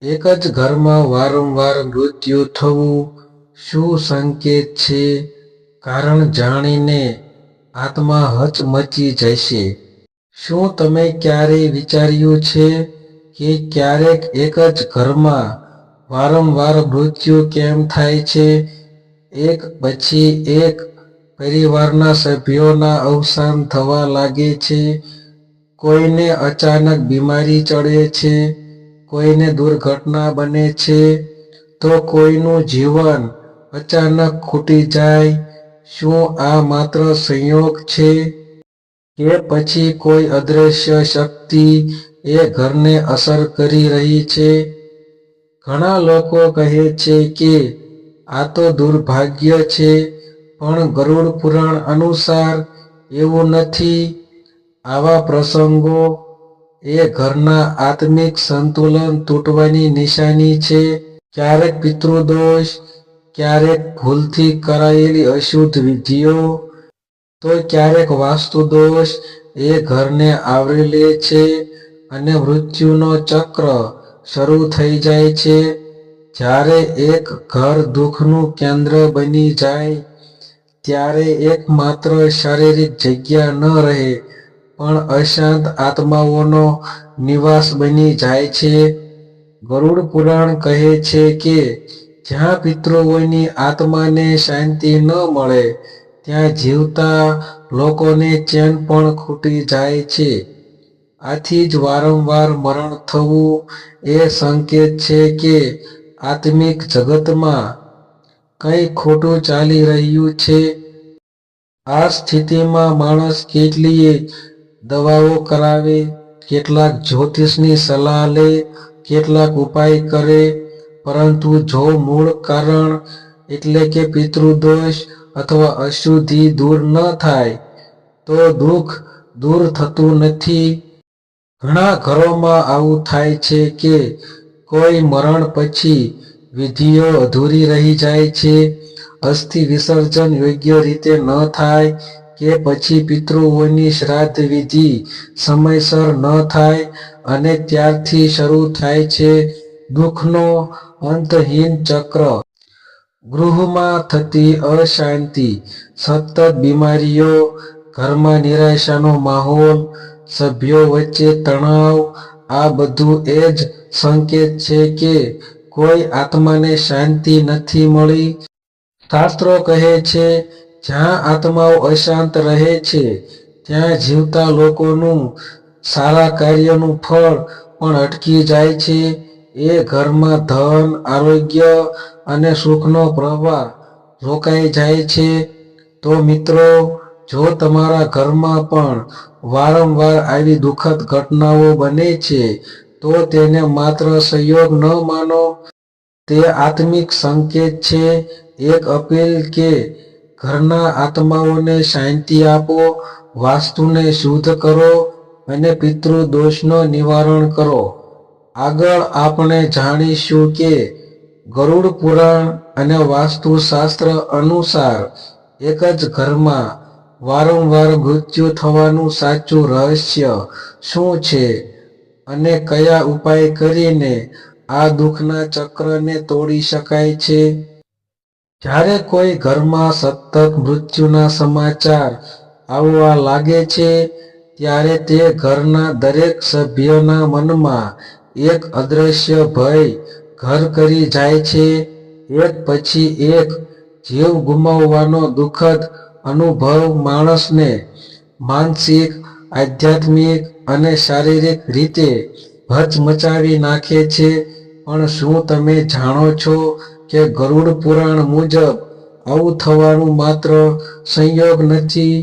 એક જ ઘરમાં વારંવાર મૃત્યુ થવું શું સંકેત છે? કારણ જાણીને આત્મા હચમચી જશે. શું તમે ક્યારેય વિચાર્યું છે કે ક્યારેક એક જ ઘરમાં વારંવાર મૃત્યુ કેમ થાય છે? એક પછી એક પરિવારના સભ્યોના અવસાન થવા લાગે છે. કોઈને અચાનક બીમારી ચડે છે, કોઈને દુર્ઘટના બને છે, તો કોઈનું જીવન અચાનક ખૂટી જાય. શું આ માત્ર સંયોગ છે કે પછી કોઈ અદૃશ્ય શક્તિ એ ઘરને અસર કરી રહી છે? ઘણા લોકો કહે છે કે આ તો દુર્ભાગ્ય છે, પણ ગરુડ પુરાણ અનુસાર એવું નથી. આવા પ્રસંગો એ ઘરના આત્મિક સંતુલન તૂટવાની નિશાની છે. ક્યારેક પિતૃદોષ, ક્યારેક ભૂલથી કરાયેલી અશુદ્ધ વિધિઓ, તો ક્યારેક વાસ્તુ દોષ એ ઘરને આવરી લે છે અને મૃત્યુનો ચક્ર શરૂ થઈ જાય છે. જ્યારે એક ઘર દુઃખનું કેન્દ્ર બની જાય, ત્યારે એકમાત્ર શારીરિક જગ્યા ન રહે, પણ અશાંત આત્માઓનો નિવાસ બની જાય છે. ગરુડ પુરાણ કહે છે કે જ્યાં પિતૃઓની આત્માને શાંતિ ન મળે, ત્યાં જીવતા લોકોને ચેન પણ ખૂટી જાય છે. આથી જ વારંવાર મરણ થવું એ સંકેત છે કે આત્મિક જગતમાં કંઈ ખોટું ચાલી રહ્યું છે. આ સ્થિતિમાં માણસ કેટલીય દવાઓ કરાવે, કેટલાક જ્યોતિષની સલાહ લે, કેટલાક ઉપાય કરે, પરંતુ જો મૂળ કારણ એટલે કે પિતૃદોષ અથવા અશુદ્ધિ દૂર ન થાય, તો દુઃખ દૂર થતું નથી. ઘણા ઘરોમાં આવું થાય છે કે કોઈ મરણ પછી વિધિઓ અધૂરી રહી જાય છે, અસ્થિ વિસર્જન યોગ્ય રીતે ન થાય, કે પછી પિતૃઓની શ્રાદ્ધ વિધિ સમયસર ન થાય, અને ત્યારથી શરૂ થાય છે દુઃખનો અંતહીન ચક્ર. ગૃહમાં થતી અશાંતિ, સતત બીમારીઓ, ઘરમાં નિરાશાનો માહોલ, સભ્યો વચ્ચે તણાવ, આ બધું એ જ સંકેત છે કે કોઈ આત્માને શાંતિ નથી મળી. શાસ્ત્રો કહે છે, જ્યાં આત્માઓ અશાંત રહે છે, ત્યાં જીવતા લોકોનું સારા કાર્યનું ફળ પણ અટકી જાય છે. એ ઘરમાં ધન, આરોગ્ય અને સુખનો પ્રવાહ રોકાઈ જાય છે. તો મિત્રો, જો તમારા ઘરમાં પણ વારંવાર આવી દુઃખદ ઘટનાઓ બને છે, તો તેને માત્ર સંયોગ ન માનો. તે આત્મિક સંકેત છે. એક અપીલ કે ઘરના આત્માઓને શાંતિ આપો, વાસ્તુને શુદ્ધ કરો અને પિતૃદોષનું નિવારણ કરો. આગળ આપણે જાણીશું કે ગરુડ પુરાણ અને વાસ્તુશાસ્ત્ર અનુસાર એક જ ઘરમાં વારંવાર મૃત્યુ થવાનું સાચું રહસ્ય શું છે, અને કયા ઉપાય કરીને આ દુઃખના ચક્રને તોડી શકાય છે. જ્યારે કોઈ ઘરમાં સતત મૃત્યુના સમાચાર આવવા લાગે છે, ત્યારે તે ઘરના દરેક સભ્યના મનમાં એક અદૃશ્ય ભય ઘર કરી જાય છે. એક પછી એક જીવ ગુમાવવાનો દુઃખદ અનુભવ માણસને માનસિક, આધ્યાત્મિક અને શારીરિક રીતે હચમચાવી નાખે છે. પણ શું તમે જાણો છો કે ગરુડ પુરાણ મુજબ આવું થવાનું માત્ર સંયોગ નથી,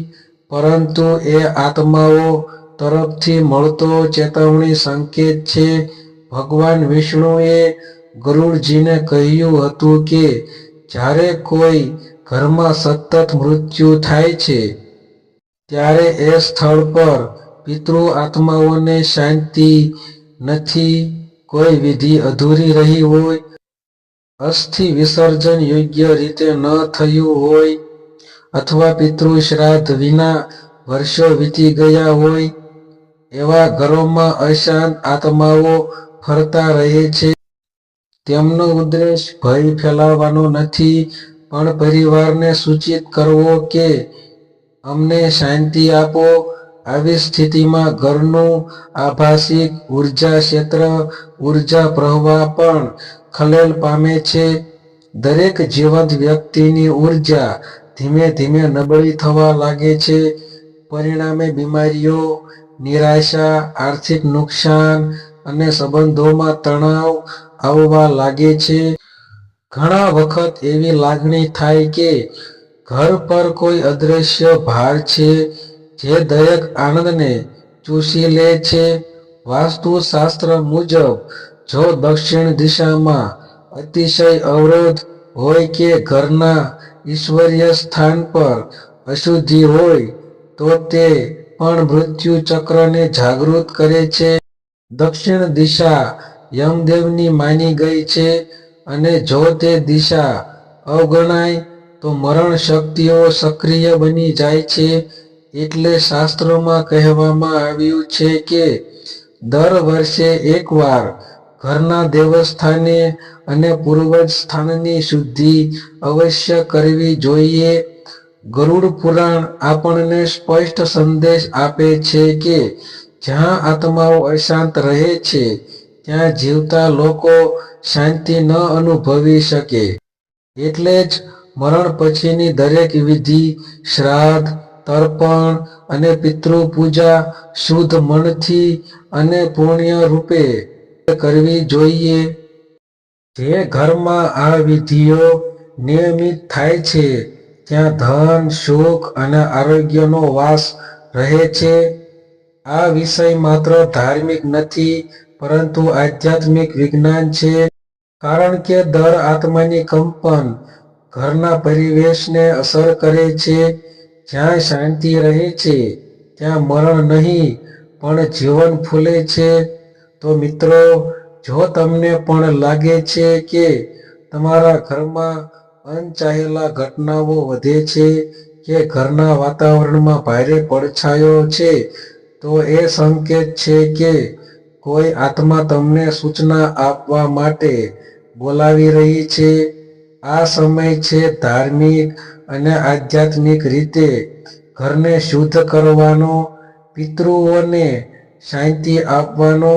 પરંતુ એ આત્માઓ તરફથી મળતો ચેતવણી સંકેત છે. ભગવાન વિષ્ણુએ ગરુડજીને કહ્યું હતું કે જ્યારે કોઈ ઘરમાં સતત મૃત્યુ થાય છે, ત્યારે એ સ્થળ પર પિતૃ આત્માઓને શાંતિ નથી, કોઈ વિધિ અધૂરી રહી હોય, અસ્થિ વિસર્જન યોગ્ય રીતે ન થયું હોય, અથવા પિતૃ શ્રાદ્ધ વિના વર્ષો વીતી ગયા હોય. એવા ઘરોમાં અશાંત આત્માઓ ફરતા રહે છે. તેમનો ઉદ્દેશ ભય ફેલાવવાનો નથી, પણ પરિવારને સૂચિત કરવો કે અમને શાંતિ આપો. આવી સ્થિતિમાં ઘરનું આભાસિક ઉર્જા ક્ષેત્ર, ઉર્જા પ્રવાહ પણ ખલેલ પામે છે. દરેક જીવંત વ્યક્તિની ઉર્જા ધીમે ધીમે નબળી થવા લાગે છે. પરિણામે બીમારીઓ, નિરાશા, આર્થિક નુકસાન અને સંબંધોમાં તણાવ આવવા લાગે છે. ઘણા વખત એવી લાગણી થાય કે ઘર પર કોઈ અદૃશ્ય ભાર છે, જે દરેક આનંદને ચૂસી લે છે. વાસ્તુશાસ્ત્ર મુજબ, જો દક્ષિણ દિશામાં અતિશય અવરોધ હોય કે ઘરના ઈશ્વરીય સ્થાન પર અશુદ્ધિ હોય, તો તે પણ મૃત્યુ ચક્રને જાગૃત કરે છે. દક્ષિણ દિશા યમદેવની માની ગઈ છે, અને જો તે દિશા અવગણાય તો મરણ શક્તિઓ સક્રિય બની જાય છે. એટલે શાસ્ત્રોમાં કહેવામાં આવ્યું છે કે દર વર્ષે એકવાર ઘરના દેવસ્થાને અને પૂર્વજ સ્થાનની શુદ્ધિ અવશ્ય કરવી જોઈએ. ગરુડ પુરાણ આપણને સ્પષ્ટ સંદેશ આપે છે કે જ્યાં આત્માઓ અશાંત રહે છે, ત્યાં જીવતા લોકો શાંતિ ન અનુભવી શકે. એટલે જ મરણ પછીની દરેક વિધિ, શ્રાદ્ધ, તર્પણ અને પિતૃપૂજા શુદ્ધ મનથી અને પુણ્ય રૂપે કરવી જોઈએ. જે ઘરમાં આ વિધિઓ નિયમિત થાય છે, ત્યાં ધન, સુખ અને આરોગ્યનો વાસ રહે છે. આ વિષય માત્ર ધાર્મિક નથી, પરંતુ આધ્યાત્મિક વિજ્ઞાન છે. કારણ કે દર આત્માની કંપન ઘરના પરિવેશને અસર કરે છે. જ્યાં શાંતિ રહે છે, ત્યાં મરણ નહીં, પણ જીવન ફૂલે છે. તો મિત્રો, જો તમને પણ લાગે છે કે તમારા ઘરમાં અનચાહેલા ઘટનાઓ વધે છે, કે ઘરના વાતાવરણમાં ભારે પડછાયો છે, તો એ સંકેત છે કે કોઈ આત્મા તમને સૂચના આપવા માટે બોલાવી રહી છે. આ સમય છે ધાર્મિક અને આધ્યાત્મિક રીતે ઘરને શુદ્ધ કરવાનો, પિતૃઓને શાંતિ આપવાનો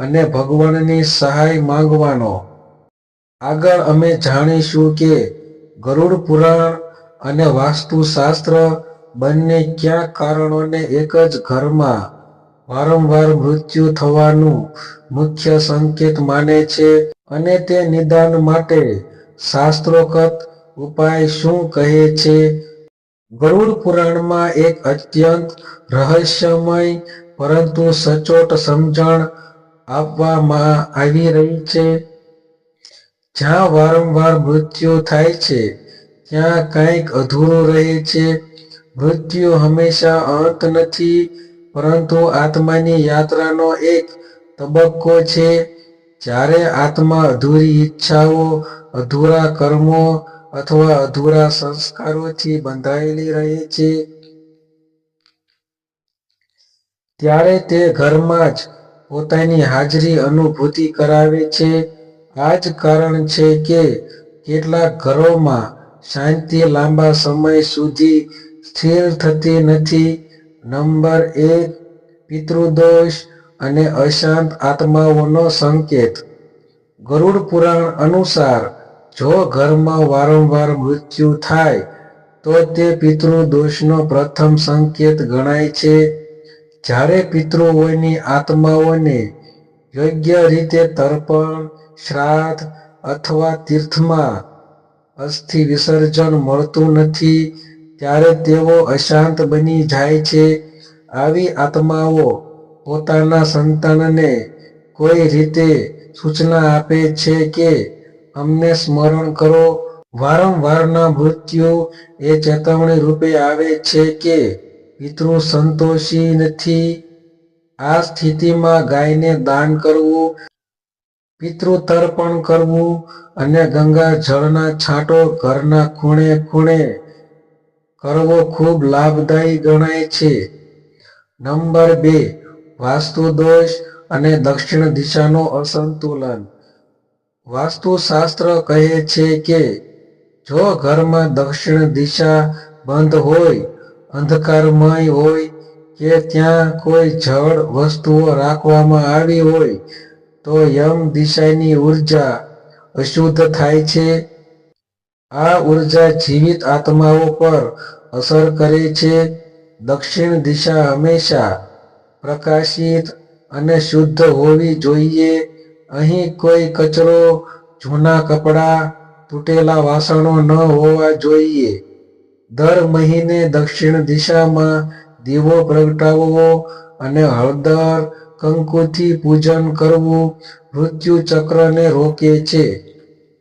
અને ભગવાનની સહાય માંગવાનો. આગળ અમે જાણીશું કે ગરુડ પુરાણ અને વાસ્તુશાસ્ત્ર બંને કયા કારણોને એક જ ઘરમાં વારંવાર મૃત્યુ થવાનું મુખ્ય સંકેત માને છે, અને તે નિદાન માટે શાસ્ત્રોક્ત ઉપાય શું કહે છે. ગરુડ પુરાણમાં એક અત્યંત રહસ્યમય પરંતુ સચોટ સમજણ આપવામાં આવી રહી છે. જ્યાં વારંવાર મૃત્યુ થાય છે, ત્યાં કંઈક અધૂરું રહે છે. મૃત્યુ હંમેશા અંત નથી, પરંતુ આત્માની યાત્રાનો એક તબક્કો છે. જ્યારે આત્મા અધૂરી ઈચ્છાઓ, અધૂરા કર્મો અથવા અધૂરા સંસ્કારોથી બંધાયેલી રહે છે, ત્યારે તે ઘરમાં જ પોતાની હાજરી અનુભૂતિ કરાવે છે. આ જ કારણ છે કે કેટલાક ઘરોમાં શાંતિ લાંબા સમય સુધી સ્થિર થતી નથી. નંબર 1, પિતૃદોષ અને અશાંત આત્માઓનો સંકેત. ગરુડ પુરાણ અનુસાર, જો ઘરમાં વારંવાર મૃત્યુ થાય, તો તે પિતૃદોષનો પ્રથમ સંકેત ગણાય છે. જ્યારે પિતૃઓની આત્માઓને યોગ્ય રીતે તર્પણ, શ્રાદ્ધ અથવા તીર્થમાં અસ્થિ વિસર્જન મળતું નથી, ત્યારે તેઓ અશાંત બની જાય છે. આવી આત્માઓ પોતાના સંતાનને કોઈ રીતે સૂચના આપે છે કે અમને સ્મરણ કરો. વારંવારના મૃત્યુ એ ચેતવણી રૂપે આવે છે કે પિતૃ સંતોષી નથી. આ સ્થિતિમાં ગાયને દાન કરવું, પિતૃતર્પણ કરવું અને ગંગા જળના છાંટો ઘરના ખૂણે ખૂણે કરવો ખૂબ લાભદાયી ગણાય છે. નંબર 2, વાસ્તુ દોષ અને દક્ષિણ દિશાનો અસંતુલન. વાસ્તુશાસ્ત્ર કહે છે કે જો ઘરમાં દક્ષિણ દિશા બંધ હોય, અંધકારમય હોય કે ત્યાં કોઈ જળ વસ્તુઓ રાખવામાં આવી હોય તો યમ દિશાની ઉર્જા અશુદ્ધ થાય છે. આ ઉર્જા જીવિત આત્માઓ પર અસર કરે છે. દક્ષિણ દિશા હંમેશા પ્રકાશિત અને શુદ્ધ હોવી જોઈએ. અહીં કોઈ કચરો, જૂના કપડાં, તૂટેલા વાસણો ન હોવા જોઈએ. દર મહિને દક્ષિણ દિશામાં દીવો પ્રગટાવવો અને હળદર, કંકુથી પૂજન કરવું મૃત્યુ ચક્રને રોકે છે.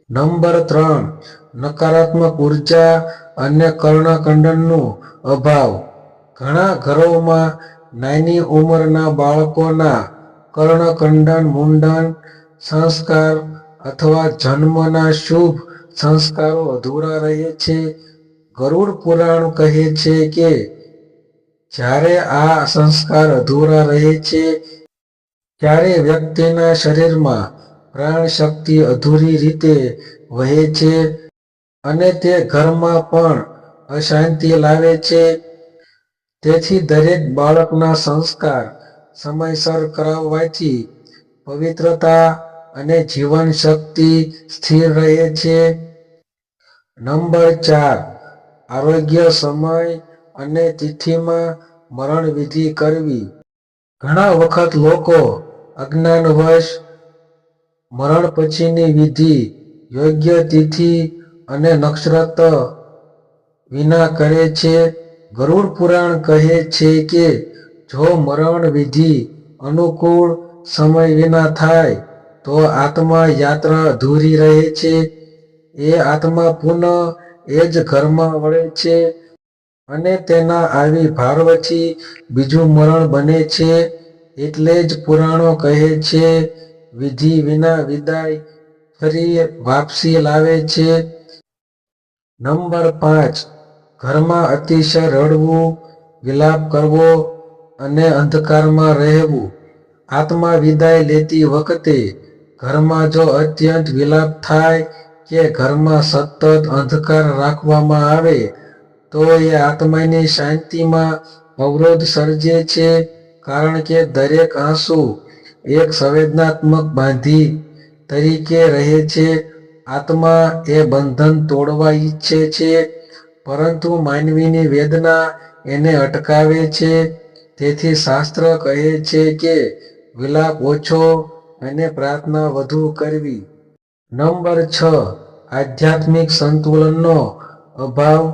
નંબર 3, નકારાત્મક ઉર્જા અને કર્ણકંડનનો અભાવ. ઘણા ઘરોમાં નાની ઉંમરના બાળકોના કર્ણકંડન મુંડન સંસ્કાર અથવા જન્મના શુભ સંસ્કારો અધૂરા રહે છે. ગરુડ પુરાણ કહે છે કે જ્યારે આ સંસ્કાર અધૂરા રહે છે ત્યારે વ્યક્તિના શરીરમાં પ્રાણ શક્તિ અધૂરી રીતે વહે છે અને તે ઘરમાં પણ અશાંતિ લાવે છે. તેથી દરેક બાળકના સંસ્કાર સમયસર કરાવવાથી પવિત્રતા અને જીવન શક્તિ સ્થિર રહે છે. નંબર 4, આરોગ્ય સમય અને તિથિમાં મરણ વિધિ કરવી. ઘણા વખત લોકો અજ્ઞાનવશ મરણ પછીની વિધિ યોગ્ય તિથિ અને નક્ષત્ર વિના કરે છે. ગરુડ પુરાણ કહે છે કે જો મરણ વિધિ અનુકૂળ સમય વિના થાય તો આત્મા યાત્રા અધૂરી રહે છે. એ આત્મા પુનઃ એ જ ઘરમાં વળે છે અને તેના આવી ભારવાથી બીજું મરણ બને છે. એટલે જ પુરાણો કહે છે વિધિ વિના વિદાય ફરી વાપસી લાવે છે. નંબર 5, ઘરમાં અતિશય રડવું, વિલાપ કરવો અને અંધકારમાં રહેવું. આત્મા વિદાય લેતી વખતે ઘરમાં જો અત્યંત વિલાપ થાય કે ઘરમાં સતત અંધકાર રાખવામાં આવે તો એ આત્માની શાંતિમાં અવરોધ સર્જે છે. કારણ કે દરેક આંસુ એક સંવેદનાત્મક બાંધી તરીકે રહે છે. આત્મા એ બંધન તોડવા ઈચ્છે છે પરંતુ માનવીની વેદના એને અટકાવે છે. તેથી શાસ્ત્ર કહે છે કે વિલાપ ઓછો અને પ્રાર્થના વધુ કરવી. નંબર 6, આધ્યાત્મિક સંતુલનનો અભાવ.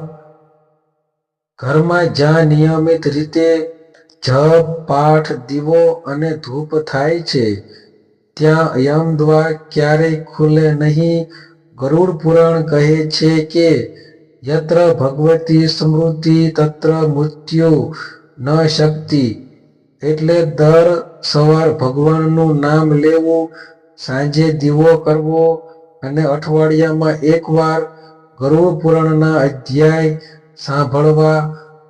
ઘરમાં જ્યાં નિયમિત રીતે જપ, પાઠ, દીવો અને ધૂપ થાય છે ત્યાં યમદ્વાર ક્યારેય ખુલે નહીં. ગરુડ પુરાણ કહે છે કે યત્ર ભગવતી સ્મૃતિ તત્ર મૃત્યુ ન શક્તિ. એટલે દર સવાર ભગવાનનું નામ લેવું, સાંજે દીવો કરવો અને અઠવાડિયામાં એકવાર ગરુડ પુરાણના અધ્યાય સાંભળવા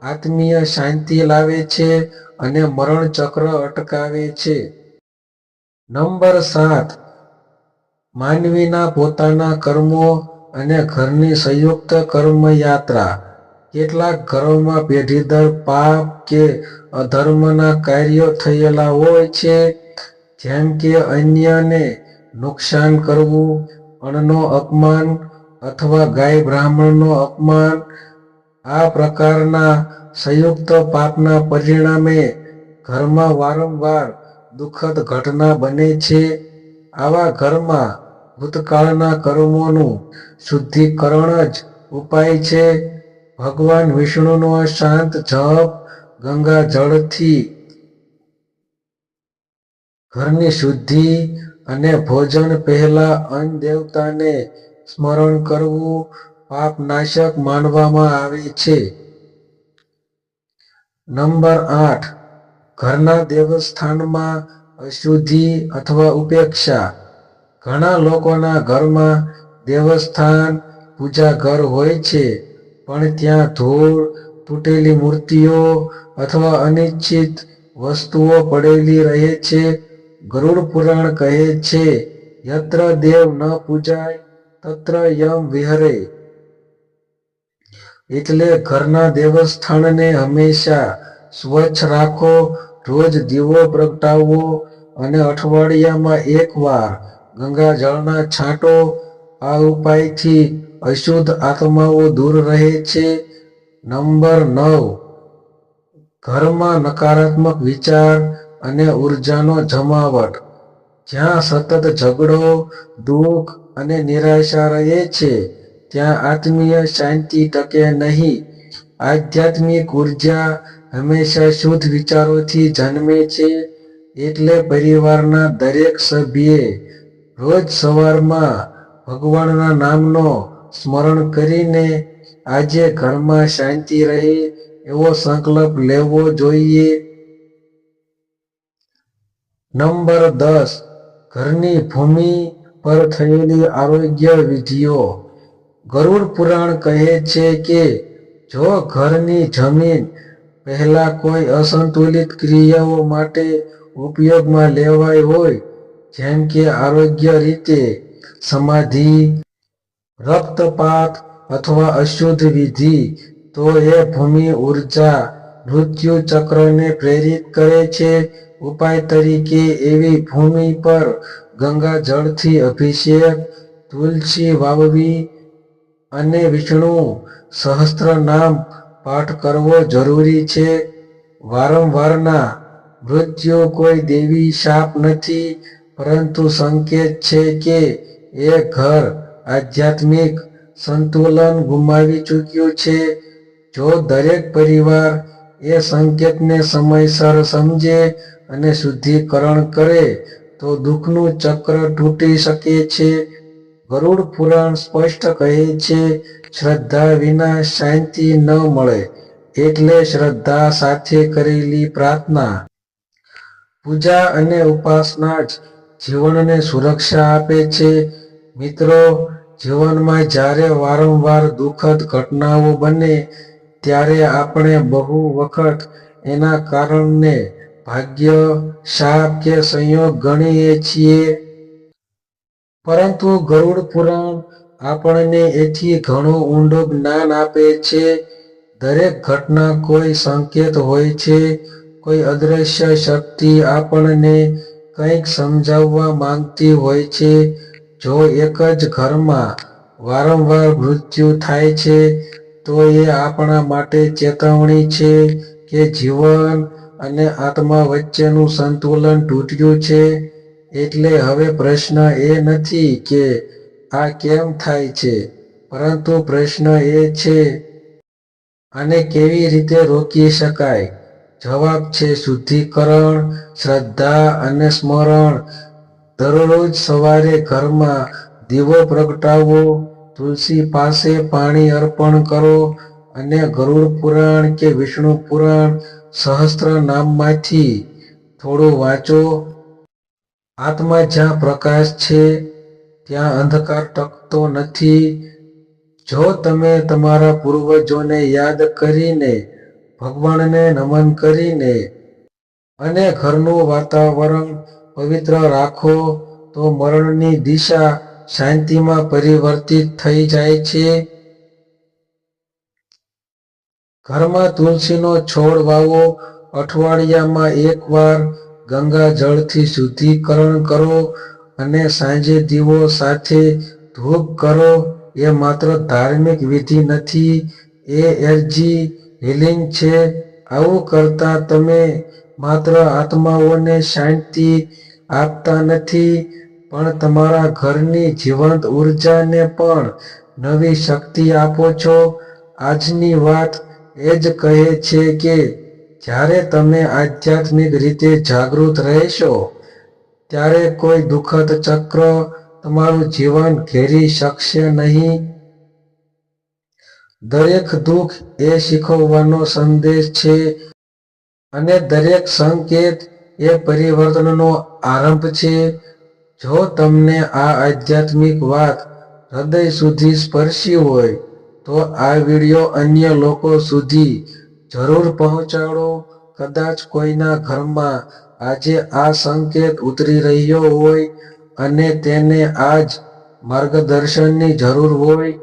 આત્મીય શાંતિ લાવે છે અને મરણ ચક્ર અટકાવે છે. નંબર 7, માનવીના પોતાના કર્મો અને ઘરની સંયુક્ત કર્મ યાત્રા. કેટલાક ઘરોમાં પેઢી દર પાપ કે અધર્મના કાર્યો થયેલા હોય છે, જેમ કે અન્યને નુકસાન કરવું, અન્નનો અપમાન અથવા ગાય બ્રાહ્મણનો અપમાન. આ પ્રકારના સંયુક્ત પાપના પરિણામે ઘરમાં વારંવાર દુઃખદ ઘટના બને છે. આવા ઘરમાં ભૂતકાળના કર્મોનું શુદ્ધિકરણ જ ઉપાય છે. ભગવાન વિષ્ણુનો શાંત જપ, ગંગા જળથી ઘરની શુદ્ધિ અને ભોજન પહેલા અન્ન દેવતાને સ્મરણ કરવું પાપનાશક માનવામાં આવે છે. નંબર 8, ઘરના દેવસ્થાનમાં અશુદ્ધિ અથવા ઉપેક્ષા. ઘણા લોકોના ઘરમાં દેવસ્થાન, પૂજા ઘર હોય છે પણ ત્યાં ધૂળ, તૂટેલી મૂર્તિઓ અથવા અનિચ્છિત વસ્તુઓ પડેલી રહે છે. ગરુડ પુરાણ કહે છે યત્ર દેવ ન પૂજાય તત્ર યમ વિહરે. એટલે ઘરના દેવસ્થાનને હંમેશા સ્વચ્છ રાખો, રોજ દીવો પ્રગટાવવો અને અઠવાડિયામાં એકવાર ગંગાજળના છાંટો. આ ઉપાયથી અશુદ્ધ આત્માઓ દૂર રહે છે. નંબર 9, ઘરમાં નકારાત્મક વિચાર અને ઉર્જાનો જમાવટ. જ્યાં સતત ઝઘડો, દુઃખ અને નિરાશા રહે છે, ત્યાં આત્મીય શાંતિ ટકે નહીં. આધ્યાત્મિક ઉર્જા હંમેશા શુદ્ધ વિચારોથી જન્મે છે. એટલે પરિવારના દરેક સભ્યે રોજ સવારમાં ભગવાનના નામનો સ્મરણ કરીને આજે ઘરમાં શાંતિ રહે એવો સંકલ્પ લેવો જોઈએ. નંબર 10, ઘરની ભૂમિ પર થયેલી આરોગ્ય વિધિઓ. ગરુડ પુરાણ કહે છે કે જો ઘરની જમીન પહેલા કોઈ અસંતુલિત ક્રિયાઓ માટે ઉપયોગમાં લેવાઈ હોય, જેમ કે આરોગ્ય રીતે સમાધિ, રક્તપાત અથવા અશુદ્ધ વિધિ, તો એ ભૂમિ ઉર્જા મૃત્યુ ચક્રને પ્રેરિત કરે છે. ઉપાય તરીકે એવી ભૂમિ પર ગંગાજળથી અભિષેક, તુલસી વાવવી અને વિષ્ણુ સહસ્ત્રનામ પાઠ કરવો જરૂરી છે. વારંવારના મૃત્યુ કોઈ દૈવી શાપ નથી, પરંતુ સંકેત છે કે એ ઘર આધ્યાત્મિક સંતુલન ગુમાવી ચૂક્યું છે. જો દરેક પરિવાર એ સંકેતને સમયસર સમજે અને શુદ્ધિકરણ કરે તો દુઃખનું ચક્ર તૂટી શકે છે. ગરુડ પુરાણ સ્પષ્ટ કહે છે, શ્રદ્ધા વિના શાંતિ ન મળે. એટલે શ્રદ્ધા સાથે કરેલી પ્રાર્થના, પૂજા અને ઉપાસના જ જીવનને સુરક્ષા આપે છે. મિત્રો, જીવનમાં જ્યારે વારંવાર દુઃખદ ઘટનાઓ બને ત્યારે આપણે બહુ વખત એના કારણને ભાગ્ય, શાપ કે સંયોગ ગણીએ છીએ. પરંતુ ગરુડ પુરાણ આપણને એથી ઘણું ઊંડું જ્ઞાન આપે છે. દરેક ઘટના કોઈ સંકેત હોય છે. કોઈ અદૃશ્ય શક્તિ આપણને કંઈક સમજાવવા માંગતી હોય છે. જો એક જ ઘરમાં વારંવાર મૃત્યુ થાય છે, તો એ આપણા માટે ચેતવણી છે કે જીવન અને આત્મા વચ્ચેનું સંતુલન તૂટ્યું છે. એટલે હવે પ્રશ્ન એ નથી કે આ કેમ થાય છે, પરંતુ પ્રશ્ન એ છે, આને કેવી રીતે રોકી શકાય? જવાબ છે શુદ્ધિકરણ, શ્રદ્ધા અને સ્મરણ. દરરોજ સવારે ઘરમાં દીવો પ્રગટાવો, તુલસી પાસે પાણી અર્પણ કરો અને ગરુડ પુરાણ કે વિષ્ણુ પુરાણ સહસ્ત્રનામમાંથી થોડું વાંચો. આત્મા જ્યાં પ્રકાશ છે, ત્યાં અંધકાર ટકતો નથી. જો તમે તમારા પૂર્વજોને યાદ કરીને, ભગવાનને નમન કરીને અને ઘરનું વાતાવરણ પવિત્ર રાખો, તો મરણની દિશા શાંતિમાં પરિવર્તિત થઈ જાય છે. ઘરમાં તુલસીનો છોડ વાવો, અઠવાડિયામાં એકવાર ગંગાજળથી શુદ્ધિકરણ કરો અને સાંજે દીવો સાથે ધૂપ કરો. એ માત્ર ધાર્મિક વિધિ નથી, એ એનર્જી હીલિંગ છે. આવું કરતા તમે માત્ર આત્માઓને શાંતિ આપતા નથી, પણ તમારા ઘરની જીવંત ઉર્જાને પણ નવી શક્તિ આપો છો. આજની વાત એ જ કહે છે કે જ્યારે તમે આધ્યાત્મિક રીતે જાગૃત રહેશો, ત્યારે કોઈ દુઃખદ ચક્ર તમારું જીવન ઘેરી શકશે નહીં. દરેક દુઃખ એ શીખવવાનો સંદેશ છે અને દરેક સંકેત એ પરિવર્તનનો આરંભ છે. જો તમને આ આધ્યાત્મિક વાત હૃદય સુધી સ્પર્શી હોય, તો આ વિડિયો અન્ય લોકો સુધી જરૂર પહોંચાડો. કદાચ કોઈના ઘરમાં આજે આ સંકેત ઉતરી રહ્યો હોય અને તેને આજ માર્ગદર્શનની જરૂર હોય.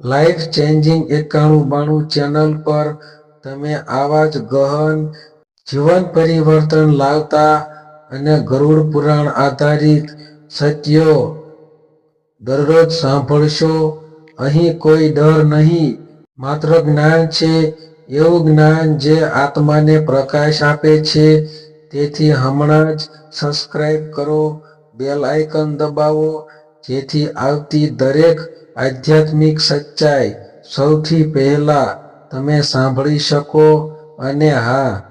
લાઈફ ચેન્જિંગ 9192 ચેનલ પર તમે આવા જ ગહન, જીવન પરિવર્તન લાવતા અને ગરુડ પુરાણ આધારિત સત્યો દરરોજ સાંભળશો. અહીં કોઈ ડર નહીં, માત્ર જ્ઞાન છે, એવું જ્ઞાન જે આત્માને પ્રકાશ આપે છે. તેથી હમણાં જ સબસ્ક્રાઇબ કરો, બેલ આઇકન દબાવો, જેથી આવતી દરેક આધ્યાત્મિક સચ્ચાઈ સૌથી પહેલા તમે સાંભળી શકો. અને હા,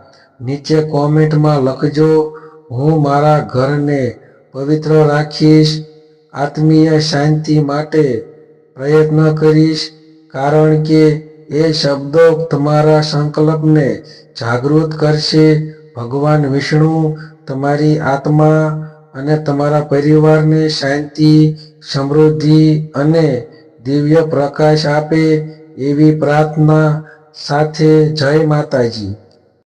નીચે કોમેન્ટમાં લખજો, હું મારા ઘરને પવિત્ર રાખીશ, આત્મીય શાંતિ માટે પ્રયત્ન કરીશ, કારણ કે એ શબ્દો તમારા સંકલ્પને જાગૃત કરશે. ભગવાન વિષ્ણુ તમારી આત્મા અને તમારા પરિવારને શાંતિ, સમૃદ્ધિ અને દિવ્ય પ્રકાશ આપે, એવી પ્રાર્થના સાથે જય માતાજી.